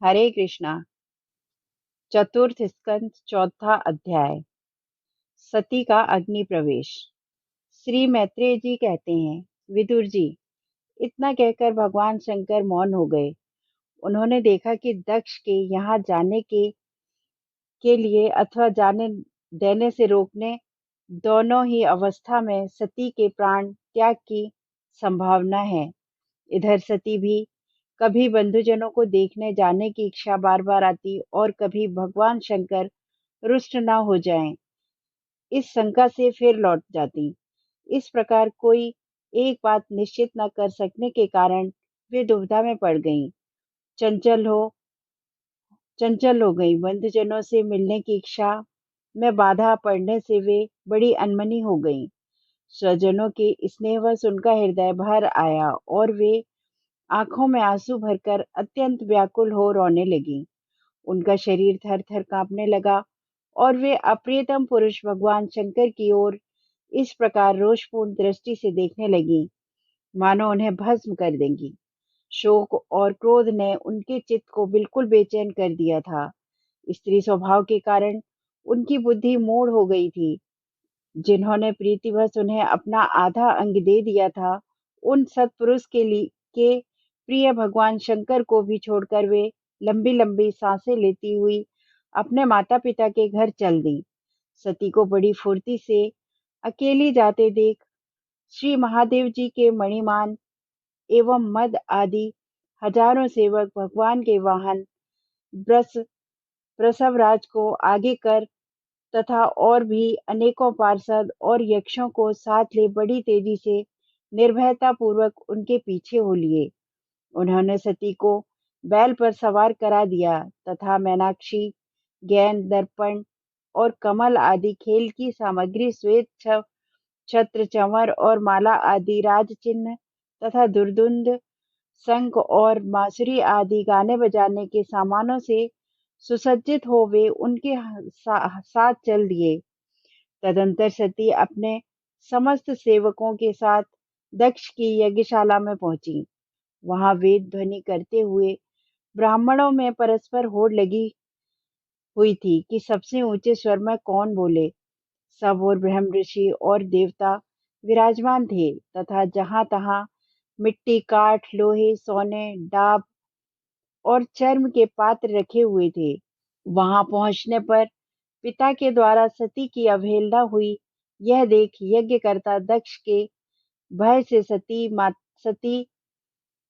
हरे कृष्णा। चतुर्थ स्कंद, चौथा अध्याय। सती का अग्नि प्रवेश। श्री मैत्रेय जी कहते हैं, विदुर जी, इतना कहकर भगवान शंकर मौन हो गए। उन्होंने देखा कि दक्ष के यहाँ जाने के लिए अथवा जाने देने से रोकने, दोनों ही अवस्था में सती के प्राण त्याग की संभावना है। इधर सती भी कभी बंधुजनों को देखने जाने की इच्छा बार बार आती और कभी भगवान शंकर रुष्ट न हो जाएं, इस शंका से फिर लौट जाती। इस प्रकार कोई एक बात निश्चित न कर सकने के कारण वे दुविधा में पड़ गईं। चंचल हो चंचल हो गईं। बंधुजनों से मिलने की इच्छा में बाधा पड़ने से वे बड़ी अनमनी हो गईं। स्वजनों के स्नेहवश उनका हृदय भर आया और वे आंखों में आंसू भरकर अत्यंत व्याकुल हो रोने लगीं। उनका शरीर थर थर कांपने लगा और वे अप्रियतम पुरुष भगवान शंकर की ओर इस प्रकार रोषपूर्ण दृष्टि से देखने लगी, मानो उन्हें भस्म कर देंगी। शोक और क्रोध ने उनके चित्त को बिल्कुल बेचैन कर दिया था। स्त्री स्वभाव के कारण उनकी बुद्धि मूढ़ हो गई थी। जिन्होंने प्रीतिवश उन्हें अपना आधा अंग दे दिया था, उन सत्पुरुष के प्रिय भगवान शंकर को भी छोड़कर वे लंबी लंबी सांसें लेती हुई अपने माता पिता के घर चल दी। सती को बड़ी फुर्ती से अकेली जाते देख श्री महादेव जी के मणिमान एवं मद आदि हजारों सेवक भगवान के वाहन ब्रस वृषभराज को आगे कर तथा और भी अनेकों पार्षद और यक्षों को साथ ले बड़ी तेजी से निर्भयता पूर्वक उनके पीछे हो लिए। उन्होंने सती को बैल पर सवार करा दिया तथा मीनाक्षी, गेंद, दर्पण और कमल आदि खेल की सामग्री, श्वेत छत्र, चंवर और माला आदि राज चिन्ह तथा दुर्दुंद, शंख और बांसुरी आदि गाने बजाने के सामानों से सुसज्जित हो वे उनके साथ चल दिए। तदंतर सती अपने समस्त सेवकों के साथ दक्ष की यज्ञशाला में पहुंची। वहां वेद ध्वनि करते हुए ब्राह्मणों में परस्पर होड़ लगी हुई थी कि सबसे ऊंचे स्वर में कौन बोले। सब और ब्रह्म ऋषि और देवता विराजमान थे तथा जहां तहां मिट्टी, काठ, लोहे, सोने, डाब और चर्म के पात्र रखे हुए थे। वहां पहुंचने पर पिता के द्वारा सती की अवहेलना हुई, यह देख यज्ञकर्ता दक्ष के भय से सती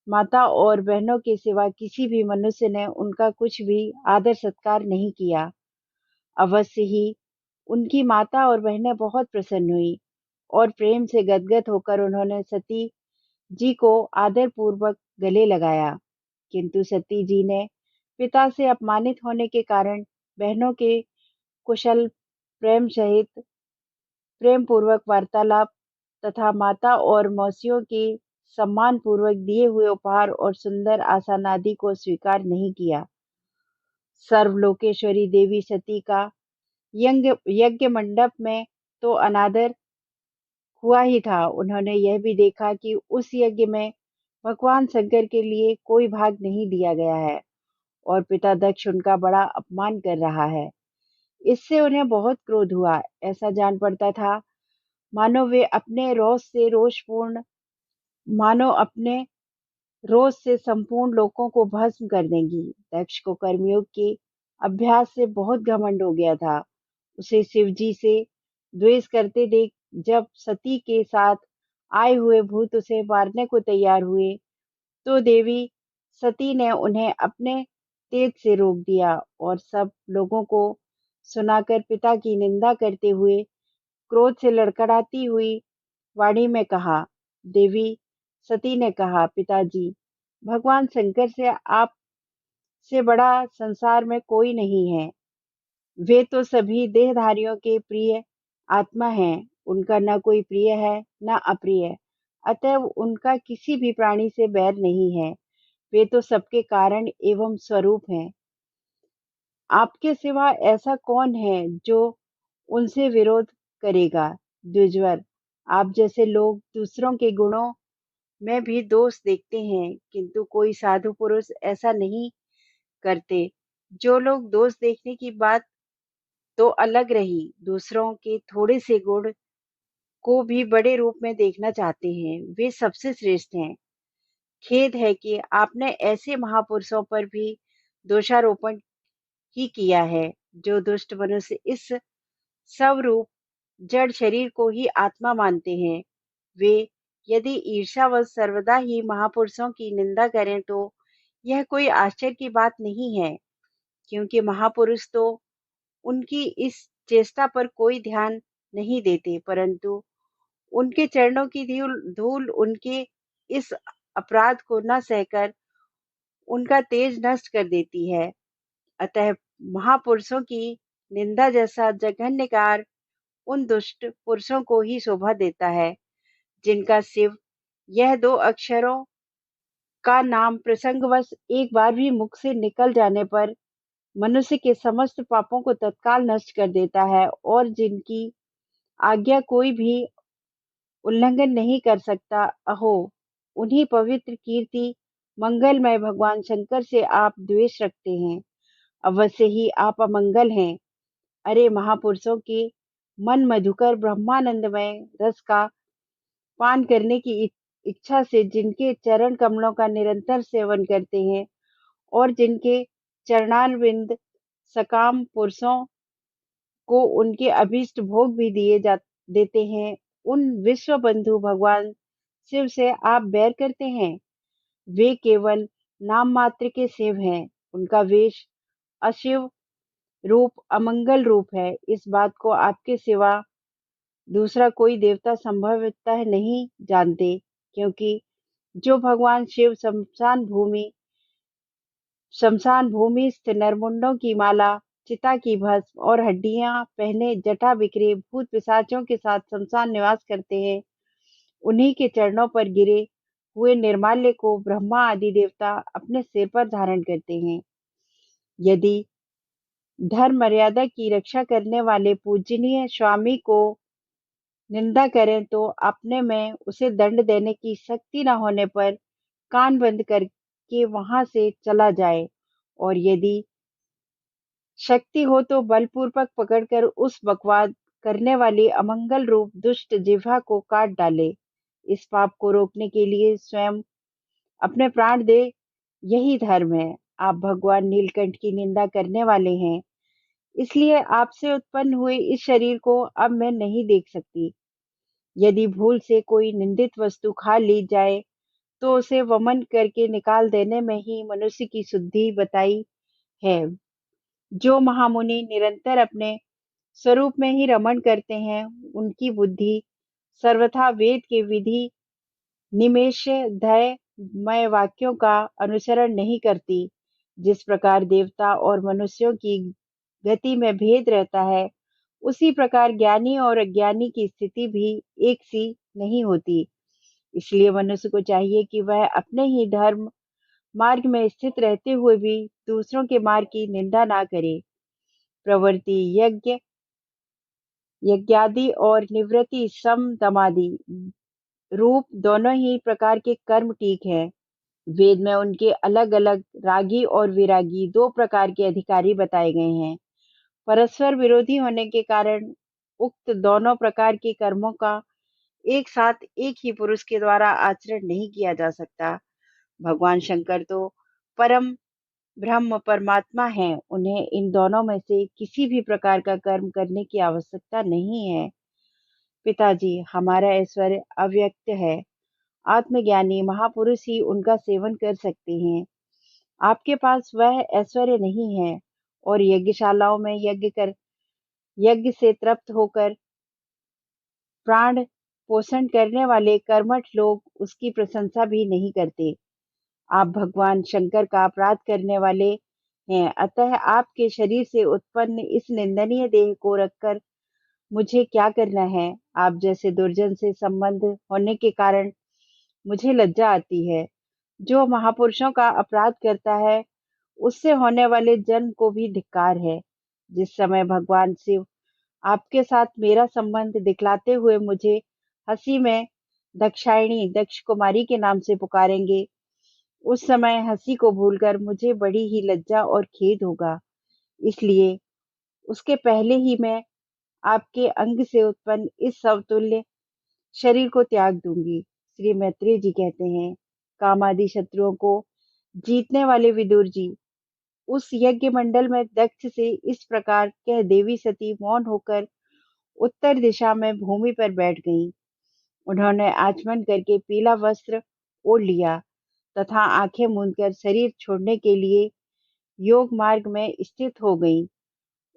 माता और बहनों के सिवा किसी भी मनुष्य ने उनका कुछ भी आदर सत्कार नहीं किया। अवश्य ही उनकी माता और बहनें बहुत प्रसन्न हुई और प्रेम से गदगद होकर उन्होंने सती जी को आदर पूर्वक गले लगाया। किंतु सती जी ने पिता से अपमानित होने के कारण बहनों के कुशल प्रेम सहित प्रेम पूर्वक वार्तालाप तथा माता और मौसियों के सम्मान पूर्वक दिए हुए उपहार और सुंदर आसन आदि को स्वीकार नहीं किया। सर्वलोकेश्वरी देवी सती का यज्ञ मंडप में तो अनादर हुआ ही था। उन्होंने यह भी देखा कि उस यज्ञ में भगवान शंकर के लिए कोई भाग नहीं दिया गया है और पिता दक्ष उनका बड़ा अपमान कर रहा है। इससे उन्हें बहुत क्रोध हुआ। ऐसा जान पड़ता था मानो वे मानो अपने रोष से संपूर्ण लोकों को भस्म कर देंगी। दक्ष को कर्मयोग के अभ्यास से बहुत घमंड हो गया था। उसे शिव जी से द्वेष करते देख जब सती के साथ आए हुए भूत उसे मारने को तैयार हुए, तो देवी सती ने उन्हें अपने तेज से रोक दिया और सब लोगों को सुनाकर पिता की निंदा करते हुए क्रोध से लड़खड़ाती हुई वाणी में कहा। देवी सती ने कहा, पिताजी, भगवान शंकर से आप से बड़ा संसार में कोई नहीं है। वे तो सभी देहधारियों के प्रिय आत्मा हैं। उनका न कोई प्रिय है न अप्रिय, अतएव उनका किसी भी प्राणी से बैर नहीं है। वे तो सबके कारण एवं स्वरूप हैं। आपके सिवा ऐसा कौन है जो उनसे विरोध करेगा? द्विजवर, आप जैसे लोग दूसरों के गुणों में भी दोष देखते हैं, किंतु कोई साधु पुरुष ऐसा नहीं करते। जो लोग दोष देखने की बात तो अलग रही, दूसरों के थोड़े से गुण को भी बड़े रूप में देखना चाहते हैं, वे सबसे श्रेष्ठ हैं। खेद है कि आपने ऐसे महापुरुषों पर भी दोषारोपण ही किया है, जो दुष्ट मनुष्य इस स्वरूप जड़ शरीर को ही आत्मा मानते हैं। वे यदि ईर्ष्यावश सर्वदा ही महापुरुषों की निंदा करें तो यह कोई आश्चर्य की बात नहीं है, क्योंकि महापुरुष तो उनकी इस चेष्टा पर कोई ध्यान नहीं देते, परंतु उनके चरणों की धूल धूल उनके इस अपराध को न सहकर उनका तेज नष्ट कर देती है। अतः महापुरुषों की निंदा जैसा जघन्य कार्य उन दुष्ट पुरुषों को ही शोभा देता है, जिनका शिव यह दो अक्षरों का नाम प्रसंगवश एक बार भी मुख से निकल जाने पर मनुष्य के समस्त पापों को तत्काल नष्ट कर देता है, और जिनकी आज्ञा कोई भी उल्लंघन नहीं कर सकता। अहो, उन्हीं पवित्र कीर्ति मंगलमय भगवान शंकर से आप द्वेष रखते हैं। अवश्य ही आप अमंगल हैं। अरे महापुरुषों के मन मधुकर ब्रह्मानंदमय रस का पान करने की इच्छा से जिनके चरण कमलों का निरंतर सेवन करते हैं, और जिनके चरणारविंद सकाम पुरुषों को उनके अभीष्ट भोग भी देते हैं, उन विश्व बंधु भगवान शिव से आप बैर करते हैं। वे केवल नाम मात्र के शिव हैं। उनका वेश अशिव रूप अमंगल रूप है। इस बात को आपके सिवा दूसरा कोई देवता संभवतः नहीं जानते, क्योंकि जो भगवान शिव शमशान भूमि स्थित नरमुंडों की माला, चिता की भस्म और हड्डियां पहने जटा बिखरे भूत पिशाचों के साथ शमशान निवास करते हैं, उन्हीं के चरणों पर गिरे हुए निर्माल्य को ब्रह्मा आदि देवता अपने सिर पर धारण करते हैं। यदि धर्म मर्यादा की रक्षा करने वाले पूजनीय स्वामी को निंदा करें तो अपने में उसे दंड देने की शक्ति न होने पर कान बंद करके वहां से चला जाए, और यदि शक्ति हो तो बलपूर्वक पकड़कर उस बकवाद करने वाली अमंगल रूप दुष्ट जिह्वा को काट डाले। इस पाप को रोकने के लिए स्वयं अपने प्राण दे, यही धर्म है। आप भगवान नीलकंठ की निंदा करने वाले हैं, इसलिए आपसे उत्पन्न हुए इस शरीर को अब मैं नहीं देख सकती। यदि भूल से कोई निंदित वस्तु खा ली जाए तो उसे वमन करके निकाल देने में ही मनुष्य की शुद्धि बताई है। जो महामुनि निरंतर अपने स्वरूप में ही रमण करते हैं, उनकी बुद्धि सर्वथा वेद के विधि निमेषधय मय वाक्यों का अनुसरण नहीं करती। जिस प्रकार देवता और मनुष्यों की गति में भेद रहता है, उसी प्रकार ज्ञानी और अज्ञानी की स्थिति भी एक सी नहीं होती। इसलिए मनुष्य को चाहिए कि वह अपने ही धर्म मार्ग में स्थित रहते हुए भी दूसरों के मार्ग की निंदा ना करे। प्रवृत्ति यज्ञादि और निवृत्ति सम दमादि रूप दोनों ही प्रकार के कर्म ठीक है। वेद में उनके अलग अलग रागी और विरागी दो प्रकार के अधिकारी बताए गए हैं। परस्पर विरोधी होने के कारण उक्त दोनों प्रकार के कर्मों का एक साथ एक ही पुरुष के द्वारा आचरण नहीं किया जा सकता। भगवान शंकर तो परम ब्रह्म परमात्मा हैं, उन्हें इन दोनों में से किसी भी प्रकार का कर्म करने की आवश्यकता नहीं है। पिताजी, हमारा ऐश्वर्य अव्यक्त है। आत्मज्ञानी महापुरुष ही उनका सेवन कर सकते हैं। आपके पास वह ऐश्वर्य नहीं है, और यज्ञशालाओं में यज्ञ से तृप्त होकर प्राण पोषण करने वाले कर्मठ लोग उसकी प्रशंसा भी नहीं करते। आप भगवान शंकर का अपराध करने वाले हैं, अतः आपके शरीर से उत्पन्न इस निंदनीय देह को रखकर मुझे क्या करना है। आप जैसे दुर्जन से संबंध होने के कारण मुझे लज्जा आती है। जो महापुरुषों का अपराध करता है, उससे होने वाले जन्म को भी धिक्कार है। जिस समय भगवान शिव आपके साथ मेरा संबंध दिखलाते हुए मुझे हंसी में दक्षायणी दक्ष कुमारी के नाम से पुकारेंगे, उस समय हंसी को भूलकर मुझे बड़ी ही लज्जा और खेद होगा। इसलिए उसके पहले ही मैं आपके अंग से उत्पन्न इस समतुल्य शरीर को त्याग दूंगी। श्री मैत्रेय जी कहते हैं, कामादि शत्रुओं को जीतने वाले विदुर जी उस यज्ञ मंडल में दक्ष से इस प्रकार कह देवी सती मौन होकर उत्तर दिशा में भूमि पर बैठ गईं। उन्होंने आचमन करके पीला वस्त्र ओढ़ लिया तथा आंखें मूंदकर शरीर छोड़ने के लिए योग मार्ग में स्थित हो गईं।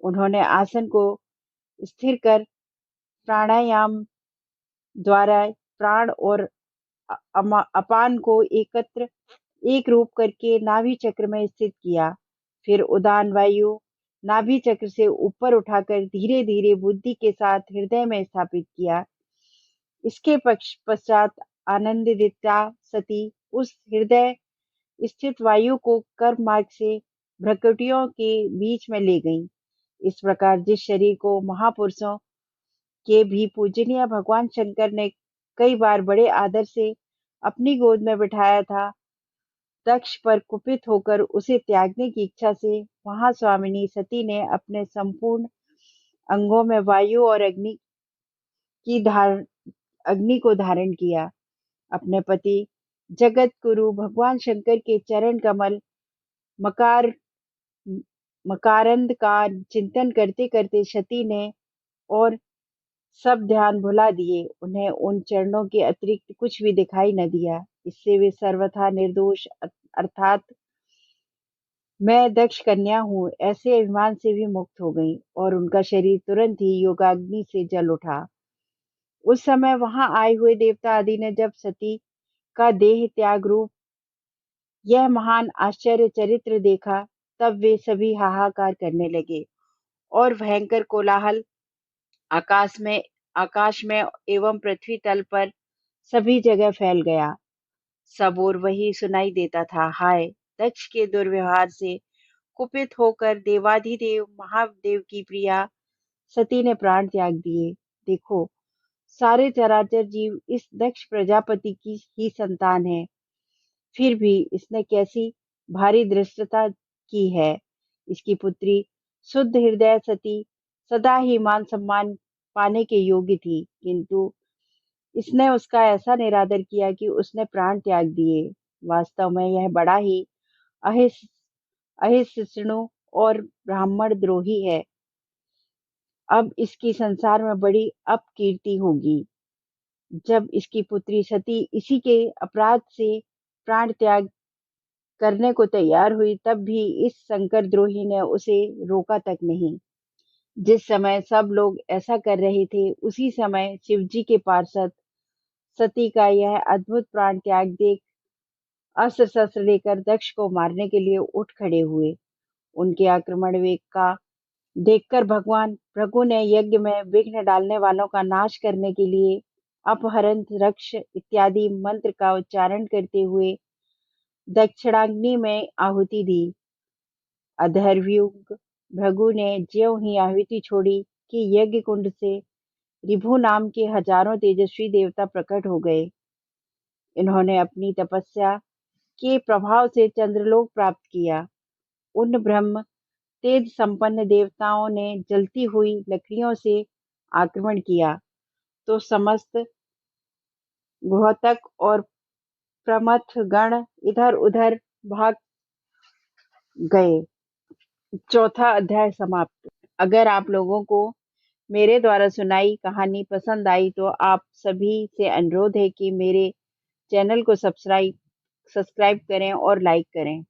उन्होंने आसन को स्थिर कर प्राणायाम द्वारा प्राण और अपान को एकत्र एक रूप करके नाभि चक्र में स्थित किया। फिर उदान वायु नाभि चक्र से ऊपर उठाकर धीरे धीरे बुद्धि के साथ हृदय में स्थापित किया। इसके पश्चात आनंदिता सती उस हृदय स्थित वायु को कर्म मार्ग से भ्रकुटियों के बीच में ले गईं। इस प्रकार जिस शरीर को महापुरुषों के भी पूजनीय भगवान शंकर ने कई बार बड़े आदर से अपनी गोद में बिठाया था, दक्ष पर कुपित होकर उसे त्यागने की इच्छा से महास्वामिनी सती ने अपने संपूर्ण अंगों में वायु और अग्नि को धारण किया। अपने पति जगत गुरु भगवान शंकर के चरण कमल मकार मकारंद का चिंतन करते करते सती ने और सब ध्यान भुला दिए। उन्हें उन चरणों के अतिरिक्त कुछ भी दिखाई न दिया। इससे वे सर्वथा निर्दोष अर्थात मैं दक्ष कन्या हूँ ऐसे अभिमान से भी मुक्त हो गईं और उनका शरीर तुरंत ही योगाग्नि से जल उठा। उस समय वहां आए हुए देवता आदि ने जब सती का देह त्याग रूप यह महान आश्चर्य चरित्र देखा, तब वे सभी हाहाकार करने लगे और भयंकर कोलाहल आकाश में एवं पृथ्वी तल पर सभी जगह फैल गया। सब ओर वही सुनाई देता था, हाय दक्ष के दुर्व्यवहार से कुपित होकर देवाधिदेव महादेव की प्रिया सती ने प्राण त्याग दिए। देखो, सारे चराचर जीव इस दक्ष प्रजापति की ही संतान है, फिर भी इसने कैसी भारी धृष्टता की है। इसकी पुत्री शुद्ध हृदय सती सदा ही मान सम्मान पाने के योग्य थी, किंतु इसने उसका ऐसा निरादर किया कि उसने प्राण त्याग दिए। वास्तव में यह बड़ा ही अहिष्णु और ब्राह्मण द्रोही है। अब इसकी संसार में बड़ी अपकीर्ति होगी। जब इसकी पुत्री सती इसी के अपराध से प्राण त्याग करने को तैयार हुई, तब भी इस शंकर द्रोही ने उसे रोका तक नहीं। जिस समय सब लोग ऐसा कर रहे थे, उसी समय शिवजी के पार्षद सती का यह अद्भुत प्राण त्याग देख अस्त्र शस्त्र लेकर दक्ष को मारने के लिए उठ खड़े हुए। उनके आक्रमण वेग का देखकर भगवान भृगु ने यज्ञ में विघ्न डालने वालों का नाश करने के लिए अपहरण रक्ष इत्यादि मंत्र का उच्चारण करते हुए दक्षिणाग्नि में आहुति दी। अधर्वयुग भृगु ने ज्यों ही आहुति छोड़ी कि यज्ञ कुंड से रिभु नाम के हजारों तेजस्वी देवता प्रकट हो गए। इन्होंने अपनी तपस्या के प्रभाव से चंद्रलोक प्राप्त किया। उन ब्रह्म तेज संपन्न देवताओं ने जलती हुई लकड़ियों से आक्रमण किया, तो समस्त घोतक और प्रमथ गण इधर उधर भाग गए। चौथा अध्याय समाप्त। अगर आप लोगों को मेरे द्वारा सुनाई कहानी पसंद आई तो आप सभी से अनुरोध है कि मेरे चैनल को सब्सक्राइब करें और लाइक करें।